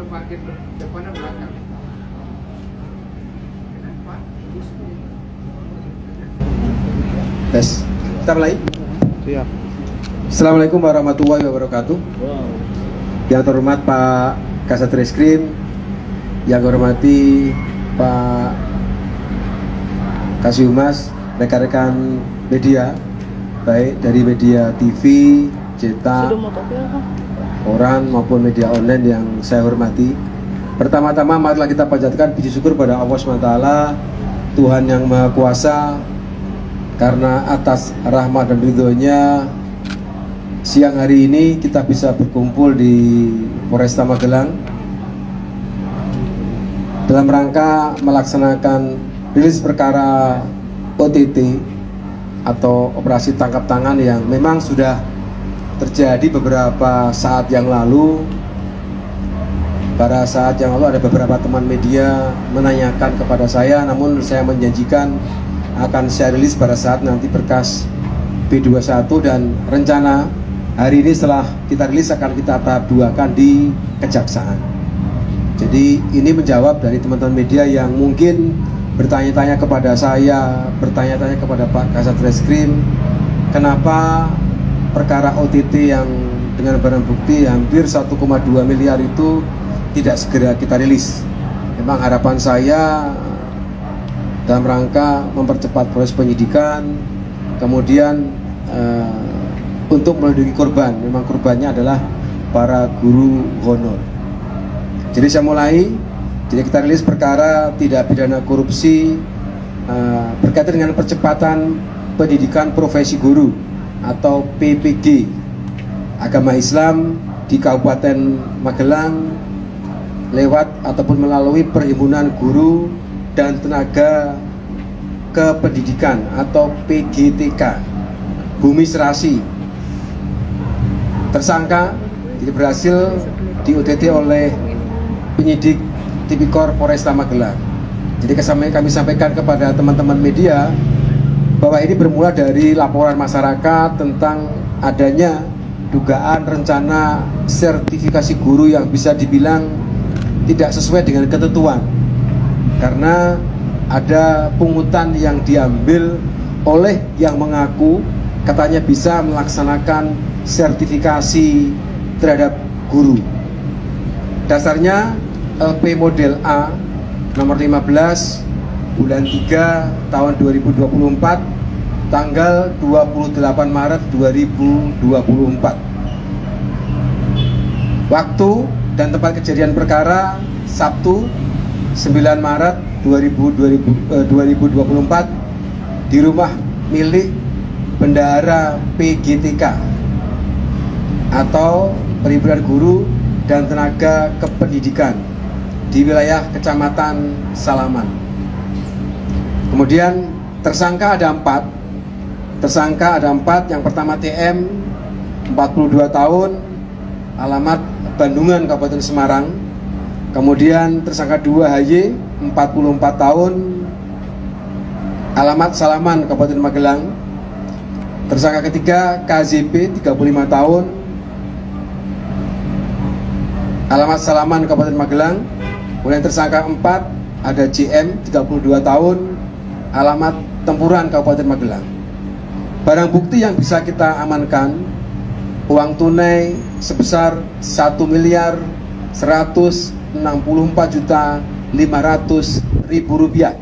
kalau parkir depannya belakang. Kenapa? Tes. Kita mulai. Siap. Assalamualaikum warahmatullahi wabarakatuh. Yang terhormat Pak Kasat Reskrim, yang hormati Pak Kasih-Humas, rekan-rekan media, baik dari media TV, cetak, koran maupun media online yang saya hormati. Pertama-tama marilah kita panjatkan puji syukur pada Allah SWT, Tuhan yang Maha Kuasa, karena atas rahmat dan ridhonya siang hari ini kita bisa berkumpul di Polresta Magelang dalam rangka melaksanakan rilis perkara OTT atau operasi tangkap tangan yang memang sudah terjadi beberapa saat yang lalu. Pada saat yang lalu ada beberapa teman media menanyakan kepada saya, namun saya menjanjikan akan saya rilis pada saat nanti berkas B21, dan rencana hari ini setelah kita rilis akan kita tahap 2-kan di Kejaksaan. Jadi ini menjawab dari teman-teman media yang mungkin bertanya-tanya kepada saya, bertanya-tanya kepada Pak Kasat Reskrim, kenapa perkara OTT yang dengan barang bukti hampir 1,2 miliar itu tidak segera kita rilis. Memang harapan saya dalam rangka mempercepat proses penyidikan, kemudian untuk melindungi korban. Memang korbannya adalah para guru honor. Jadi saya mulai. Jadi kita rilis perkara tidak pidana korupsi berkaitan dengan percepatan pendidikan profesi guru atau PPG agama Islam di Kabupaten Magelang lewat ataupun melalui Perhimpunan Guru dan Tenaga Kependidikan atau PGTK Bumi Serasi. Tersangka jadi berhasil di OTT oleh penyidik Tipikor Polresta Magelang. Jadi kami sampaikan kepada teman-teman media bahwa ini bermula dari laporan masyarakat tentang adanya dugaan rencana sertifikasi guru yang bisa dibilang tidak sesuai dengan ketentuan, karena ada pungutan yang diambil oleh yang mengaku katanya bisa melaksanakan sertifikasi terhadap guru. Dasarnya LP model A nomor 15 bulan 3 tahun 2024 tanggal 28 Maret 2024. Waktu dan tempat kejadian perkara Sabtu 9 Maret 2024 di rumah milik Bendahara PGTK atau Perhimpunan Guru dan Tenaga Kependidikan di wilayah Kecamatan Salaman. Kemudian tersangka ada 4. Yang pertama TM 42 tahun, alamat Bandungan Kabupaten Semarang. Kemudian tersangka 2 HY 44 tahun, alamat Salaman Kabupaten Magelang. Tersangka ketiga KZP 35 tahun, alamat Salaman Kabupaten Magelang. Kemudian tersangka 4 ada JM 32 tahun, alamat Tempuran Kabupaten Magelang. Barang bukti yang bisa kita amankan, uang tunai sebesar 1.164.500.000 rupiah.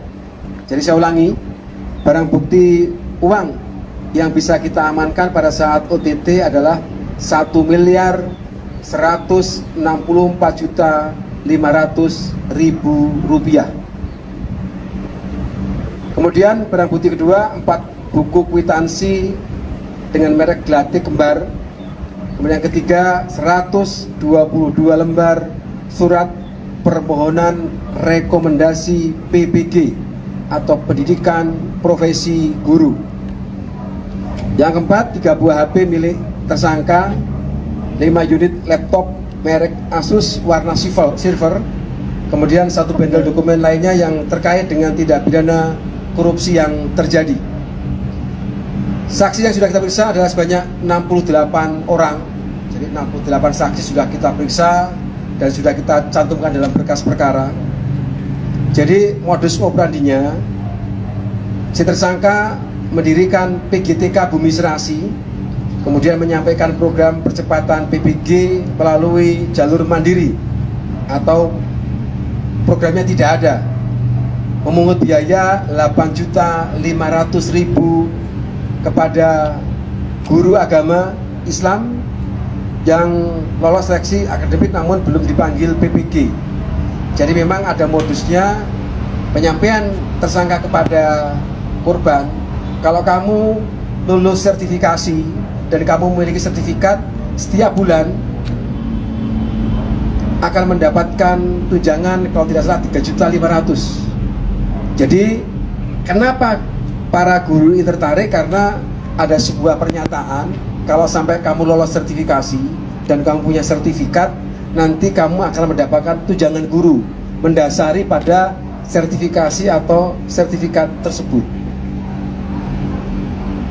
Jadi saya ulangi, barang bukti uang yang bisa kita amankan pada saat OTT adalah 1.164.500.000 rupiah. Kemudian barang bukti kedua 4 buku kwitansi dengan merek Glatik Kembar. Kemudian yang ketiga 122 lembar surat permohonan rekomendasi PPG atau pendidikan profesi guru. Yang keempat 3 buah HP milik tersangka, 5 unit laptop merek Asus warna silver, kemudian 1 bendel dokumen lainnya yang terkait dengan tindak pidana korupsi yang terjadi. Saksi yang sudah kita periksa adalah sebanyak 68 orang. Jadi 68 saksi sudah kita periksa dan sudah kita cantumkan dalam berkas perkara. Jadi modus operandinya, si tersangka mendirikan PGTK Bumi Serasi, kemudian menyampaikan program percepatan PPG melalui jalur mandiri atau programnya tidak ada, memungut biaya 8.500.000 kepada guru agama Islam yang lolos seleksi akademik namun belum dipanggil PPG. Jadi memang ada modusnya penyampaian tersangka kepada korban, kalau kamu lulus sertifikasi dan kamu memiliki sertifikat, setiap bulan akan mendapatkan tunjangan kalau tidak salah 3.500.000. Jadi kenapa para guru ini tertarik? Karena ada sebuah pernyataan, kalau sampai kamu lolos sertifikasi dan kamu punya sertifikat, nanti kamu akan mendapatkan tunjangan guru mendasari pada sertifikasi atau sertifikat tersebut.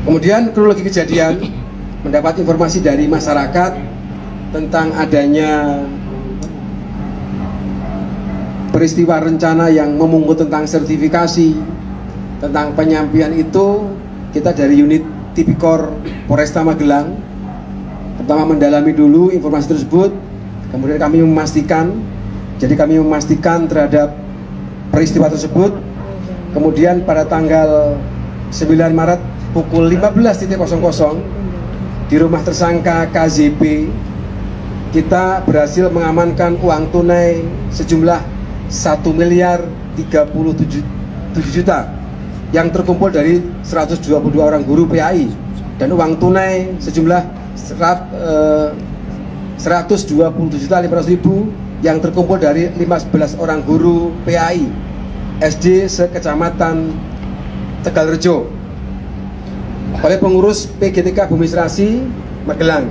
Kemudian kronologi kejadian, mendapat informasi dari masyarakat tentang adanya peristiwa rencana yang memungut tentang sertifikasi, tentang penyampaian itu. Kita dari unit Tipikor Polresta Magelang pertama mendalami dulu informasi tersebut, kemudian kami memastikan terhadap peristiwa tersebut. Kemudian pada tanggal 9 Maret pukul 15.00 di rumah tersangka KZP, kita berhasil mengamankan uang tunai sejumlah 1.037.000.000 yang terkumpul dari 122 orang guru PAI, dan uang tunai sejumlah 127.500.000 yang terkumpul dari 15 orang guru PAI SD sekecamatan Tegalrejo oleh pengurus PGTK Bumi Serasi Magelang.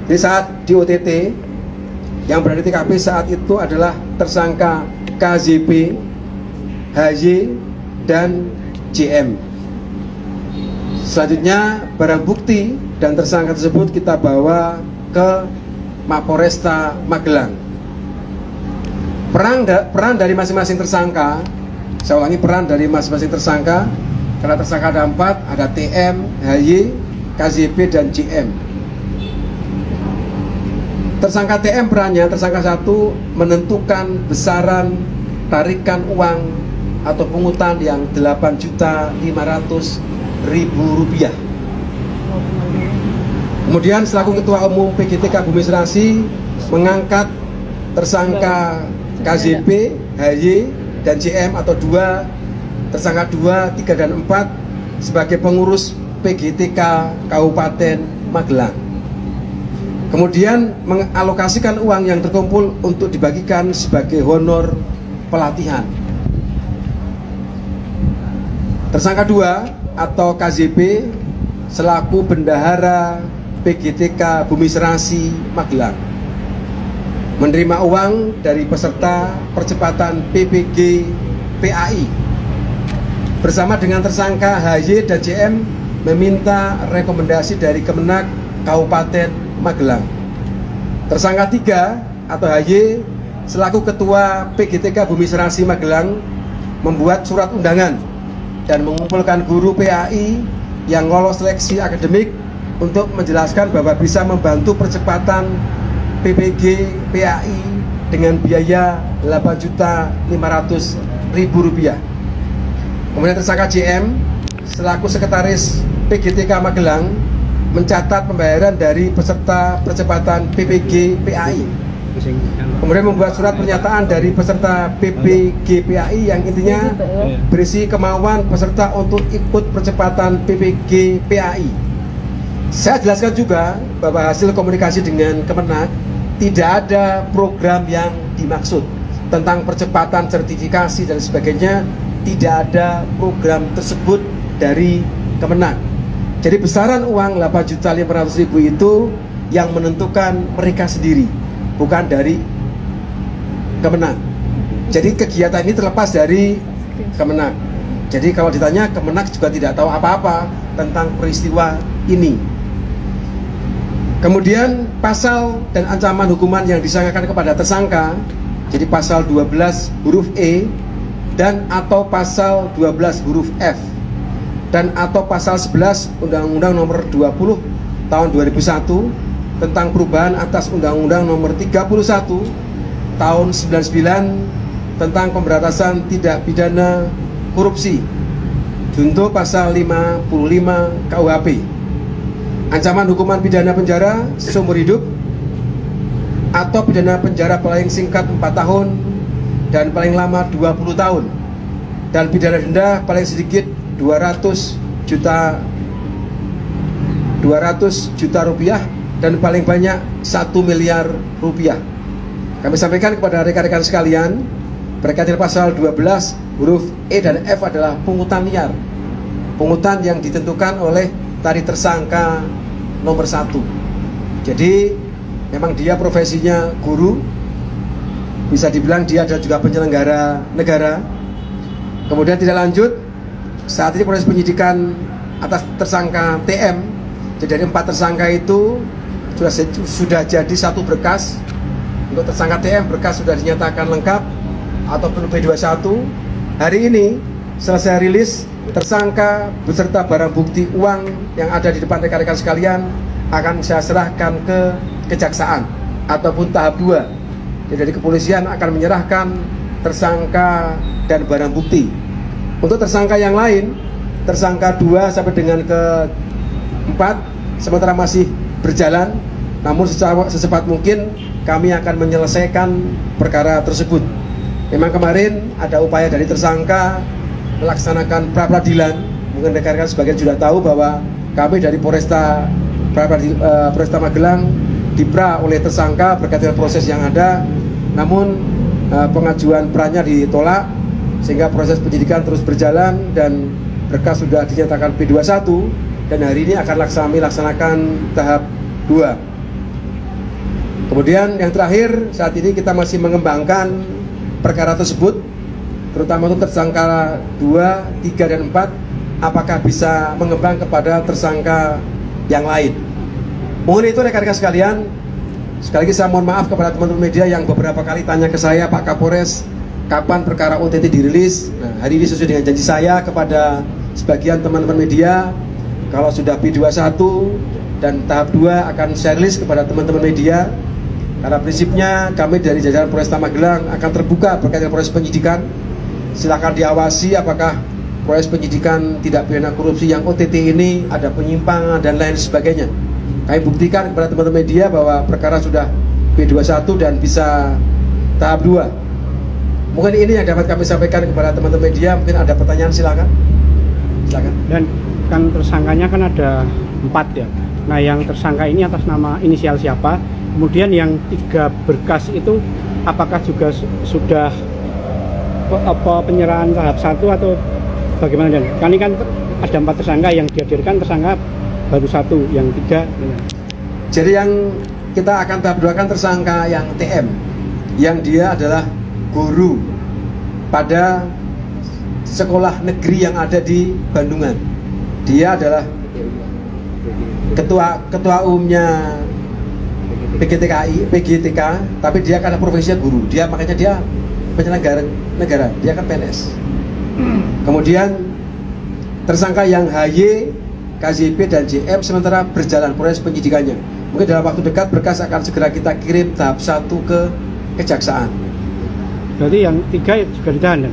Di saat di OTT, yang berada di TKP saat itu adalah tersangka KZP, HY, dan JM. Selanjutnya barang bukti dan tersangka tersebut kita bawa ke Mapolresta Magelang. Peran dari masing-masing tersangka, saya ulangi, peran dari masing-masing tersangka, karena tersangka ada 4, ada TM, HY, KZP, dan JM. Tersangka TM perannya, tersangka 1 menentukan besaran tarikan uang atau pungutan yang 8.500.000 rupiah. Kemudian selaku Ketua Umum PGTK Bumi Serasi mengangkat tersangka KZP, HY, dan JM atau tersangka 2, 3, dan 4 sebagai pengurus PGTK Kabupaten Magelang. Kemudian mengalokasikan uang yang terkumpul untuk dibagikan sebagai honor pelatihan. Tersangka 2 atau KZP selaku bendahara PGTK Bumi Serasi Magelang menerima uang dari peserta percepatan PPG PAI. Bersama dengan tersangka HY dan JM meminta rekomendasi dari Kemenak Kabupaten Magelang. Tersangka 3 atau HY selaku Ketua PGTK Bumi Serasi Magelang membuat surat undangan dan mengumpulkan guru PAI yang lolos seleksi akademik untuk menjelaskan bahwa bisa membantu percepatan PPG PAI dengan biaya 8.500.000 rupiah. Kemudian tersangka JM selaku sekretaris PGTK Magelang mencatat pembayaran dari peserta percepatan PPG PAI. Kemudian membuat surat pernyataan dari peserta PPG PAI yang intinya berisi kemauan peserta untuk ikut percepatan PPG PAI. Saya jelaskan juga bahwa hasil komunikasi dengan Kemenak tidak ada program yang dimaksud tentang percepatan sertifikasi dan sebagainya. Tidak ada program tersebut dari Kemenak. Jadi besaran uang 8.500.000 itu yang menentukan mereka sendiri, bukan dari Kemenak. Jadi kegiatan ini terlepas dari Kemenak. Jadi kalau ditanya, Kemenak juga tidak tahu apa-apa tentang peristiwa ini. Kemudian pasal dan ancaman hukuman yang disangkakan kepada tersangka, jadi pasal 12 huruf E dan atau pasal 12 huruf F dan atau pasal 11 Undang-Undang Nomor 20 Tahun 2001 tentang perubahan atas Undang-Undang Nomor 31 Tahun 99 tentang pemberantasan tindak pidana korupsi, junto pasal 55 KUHP. Ancaman hukuman pidana penjara seumur hidup atau pidana penjara paling singkat 4 tahun dan paling lama 20 tahun, dan pidana denda paling sedikit 200 juta rupiah dan paling banyak 1 miliar rupiah. Kami sampaikan kepada rekan-rekan sekalian, berkaitan pasal 12 huruf E dan F adalah pungutan liar, pungutan yang ditentukan oleh tadi tersangka nomor 1. Jadi memang dia profesinya guru, bisa dibilang dia adalah juga penyelenggara negara. Kemudian tidak lanjut, saat ini proses penyidikan atas tersangka TM, jadi dari 4 tersangka itu sudah jadi 1 berkas. Untuk tersangka TM, berkas sudah dinyatakan lengkap ataupun B21. Hari ini selesai rilis, tersangka beserta barang bukti uang yang ada di depan rekan-rekan sekalian akan saya serahkan ke kejaksaan ataupun tahap 2. Jadi dari kepolisian akan menyerahkan tersangka dan barang bukti. Untuk tersangka yang lain, tersangka 2 sampai dengan ke-4 sementara masih berjalan, namun secepat mungkin kami akan menyelesaikan perkara tersebut. Memang kemarin ada upaya dari tersangka melaksanakan pra-peradilan. Mungkin rekan-rekan sebagian sudah tahu bahwa kami dari Polresta Magelang dipra oleh tersangka berkaitan dengan proses yang ada, namun pengajuan pra-nya ditolak sehingga proses penyidikan terus berjalan dan berkas sudah dinyatakan P21 dan hari ini akan laksanakan tahap 2. Kemudian yang terakhir, saat ini kita masih mengembangkan perkara tersebut, terutama untuk tersangka 2, 3, dan 4, apakah bisa mengembang kepada tersangka yang lain. Mengenai itu rekan-rekan sekalian, sekali lagi saya mohon maaf kepada teman-teman media yang beberapa kali tanya ke saya, Pak Kapolres, kapan perkara OTT dirilis. Nah, hari ini sesuai dengan janji saya kepada sebagian teman-teman media, kalau sudah P21 dan tahap 2 akan saya rilis kepada teman-teman media. Karena prinsipnya kami dari jajaran Polresta Magelang akan terbuka berkaitan proses penyidikan. Silakan diawasi apakah proses penyidikan tindak pidana korupsi yang OTT ini ada penyimpangan dan lain sebagainya. Kami buktikan kepada teman-teman media bahwa perkara sudah P21 dan bisa tahap 2. Mungkin ini yang dapat kami sampaikan kepada teman-teman media. Mungkin ada pertanyaan, silakan. Silakan. Dan kan tersangkanya kan ada 4 ya. Nah, yang tersangka ini atas nama inisial siapa? Kemudian yang 3 berkas itu apakah juga sudah penyerahan tahap 1 atau bagaimana? Dan kan ini kan ada 4 tersangka, yang dihadirkan tersangka baru 1, yang 3. Jadi yang kita akan tahap 2 kan tersangka yang TM, yang dia adalah guru pada sekolah negeri yang ada di Bandungan. Dia adalah ketua umumnya PGTK, tapi dia karena profesinya guru, makanya dia penyelenggara negara, dia kan PNS. Kemudian tersangka yang HY, KZP dan JM sementara berjalan proses penyidikannya. Mungkin dalam waktu dekat berkas akan segera kita kirim tahap 1 ke kejaksaan. Berarti yang 3 juga ditahan ya?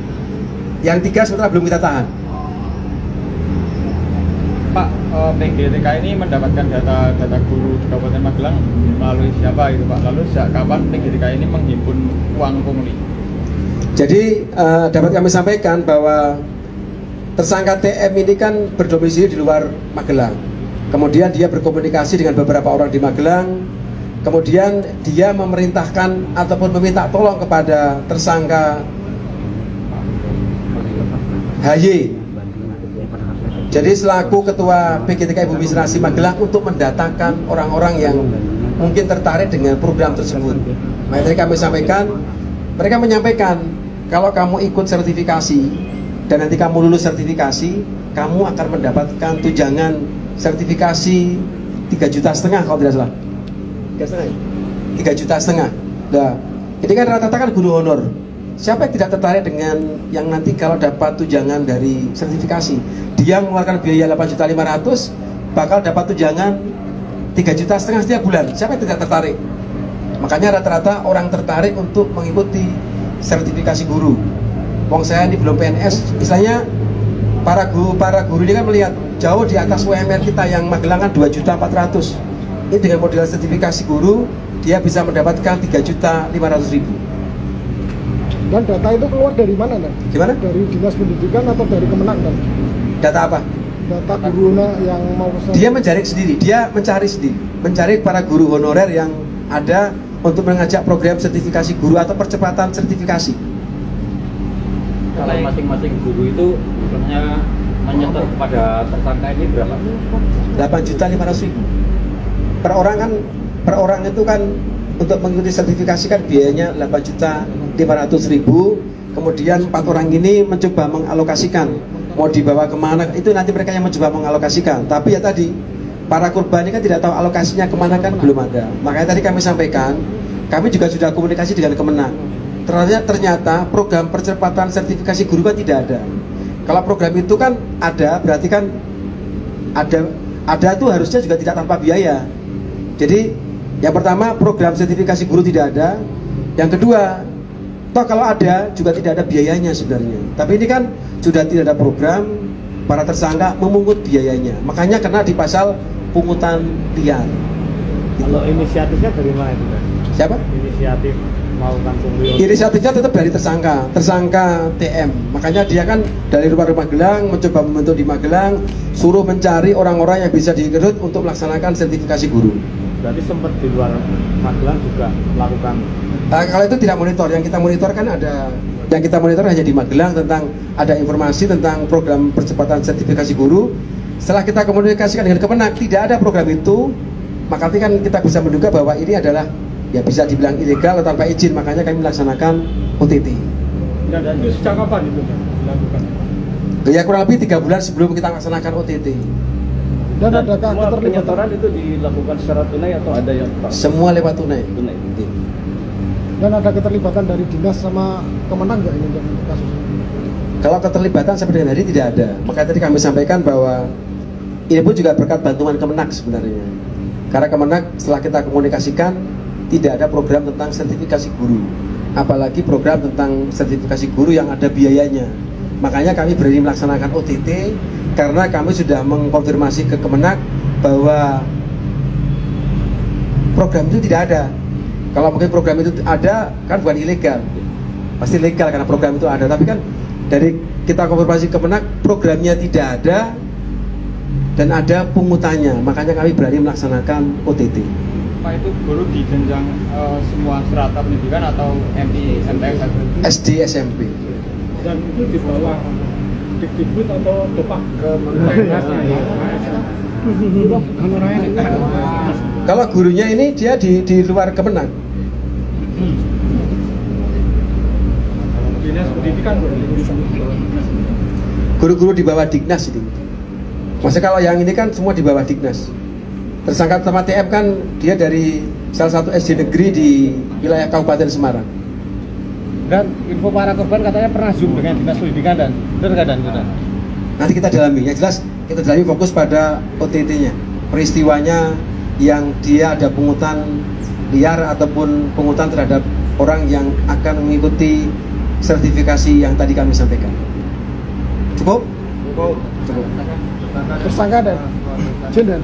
Yang 3 sementara belum kita tahan. Pak, PGTK ini mendapatkan data guru di Kabupaten Magelang melalui siapa itu Pak? Lalu sejak kapan PGTK ini menghimpun uang pungli? Jadi dapat kami sampaikan bahwa tersangka TM ini kan berdomisili di luar Magelang. Kemudian dia berkomunikasi dengan beberapa orang di Magelang. Kemudian dia memerintahkan ataupun meminta tolong kepada tersangka HY. Jadi selaku ketua PGTK Ibu Misrasi Magelang untuk mendatangkan orang-orang yang mungkin tertarik dengan program tersebut. Nah, tadi kami sampaikan, mereka menyampaikan kalau kamu ikut sertifikasi dan nanti kamu lulus sertifikasi, kamu akan mendapatkan tunjangan sertifikasi 3,5 juta kalau tidak salah. 3,5 juta. Nah, ini kan rata-rata kan guru honor. Siapa yang tidak tertarik dengan yang nanti kalau dapat tunjangan dari sertifikasi, dia mengeluarkan biaya 8.500.000 bakal dapat tunjangan 3,5 juta setiap bulan. Siapa yang tidak tertarik? Makanya rata-rata orang tertarik untuk mengikuti sertifikasi guru. Wong saya ini belum PNS, istilahnya para guru ini kan melihat jauh di atas UMR kita yang Magelang kan 2.400.000. Ini dengan model sertifikasi guru dia bisa mendapatkan 3.500.000. Dan data itu keluar dari mana, Dan? Gimana? Dari Dinas Pendidikan atau dari Kemenang, Dan? Data apa? Data guruna yang mau Dia mencari sendiri, mencari para guru honorer yang ada untuk mengajak program sertifikasi guru atau percepatan sertifikasi. Kalau masing-masing guru itu sebenarnya menyetor kepada tersangka ini berapa? 8.500.000 per orang kan, per orang itu kan untuk mengikuti sertifikasi kan biayanya 8.500.000. Kemudian 4 orang ini mencoba mengalokasikan mau dibawa kemana, itu nanti mereka yang mencoba mengalokasikan. Tapi ya tadi para korban ini kan tidak tahu alokasinya kemana, kan belum ada. Makanya tadi kami sampaikan, kami juga sudah komunikasi dengan Kemenang. Ternyata program percepatan sertifikasi guru kan tidak ada. Kalau program itu kan ada, berarti kan ada tuh harusnya juga tidak tanpa biaya. Jadi yang pertama program sertifikasi guru tidak ada. Yang kedua, toh kalau ada juga tidak ada biayanya sebenarnya. Tapi ini kan sudah tidak ada program, para tersangka memungut biayanya. Makanya kena di pasal pungutan liar. Kalau inisiatifnya dari mana itu, Pak? Siapa? Inisiatif melakukan pungli. Inisiatifnya tetap dari tersangka TM. Makanya dia kan dari luar Magelang mencoba membentuk di Magelang, suruh mencari orang-orang yang bisa direkrut untuk melaksanakan sertifikasi guru. Berarti sempat di luar Magelang juga melakukan. Kalau itu tidak monitor, yang kita monitor kan ada, yang kita monitor hanya di Magelang tentang ada informasi tentang program percepatan sertifikasi guru. Setelah kita komunikasikan dengan Kemenang, tidak ada program itu, maka nanti kan kita bisa menduga bahwa ini adalah ya bisa dibilang ilegal atau tanpa izin. Makanya kami melaksanakan OTT. Dan itu sejak kapan itu dilakukan? Ya kurang lebih 3 bulan sebelum kita melaksanakan OTT. Dan adakah semua keterlibatan? penyetoran itu dilakukan secara tunai atau ada yang Semua lewat tunai. tunai? Dan ada keterlibatan dari dinas sama Kemenang nggak ini dalam kasus ini? Kalau keterlibatan sampai dengan hari tidak ada. Makanya tadi kami sampaikan bahwa ini pun juga berkat bantuan Kemenag sebenarnya. Karena Kemenag setelah kita komunikasikan tidak ada program tentang sertifikasi guru, apalagi program tentang sertifikasi guru yang ada biayanya. Makanya kami berani melaksanakan OTT karena kami sudah mengkonfirmasi ke Kemenag bahwa program itu tidak ada. Kalau mungkin program itu ada, kan bukan ilegal, pasti legal karena program itu ada. Tapi kan dari kita konfirmasi ke Kemenag, programnya tidak ada dan ada pungutannya. Makanya kami berani melaksanakan OTT. Pak, itu guru di jenjang semua strata pendidikan atau MI, MTS? SD, SMP. Dan itu di bawah Dikdikbud atau Depak ke Kalau gurunya ini dia di luar Kemenang. Dinas Pendidikan. Guru-guru di bawah Dignas ini. Maksudnya kalau yang ini kan semua di bawah Dignas. Tersangka sama TM kan dia dari salah satu SD negeri di wilayah Kabupaten Semarang. Dan info para korban katanya pernah zoom dengan dinas pendidikan, dan benar nggak, Dan? Nanti kita dalami. Yang jelas kita dalami fokus pada OTT-nya, peristiwanya yang dia ada pungutan liar ataupun pungutan terhadap orang yang akan mengikuti sertifikasi yang tadi kami sampaikan. Cukup? Tersangka dan Jen, Dan?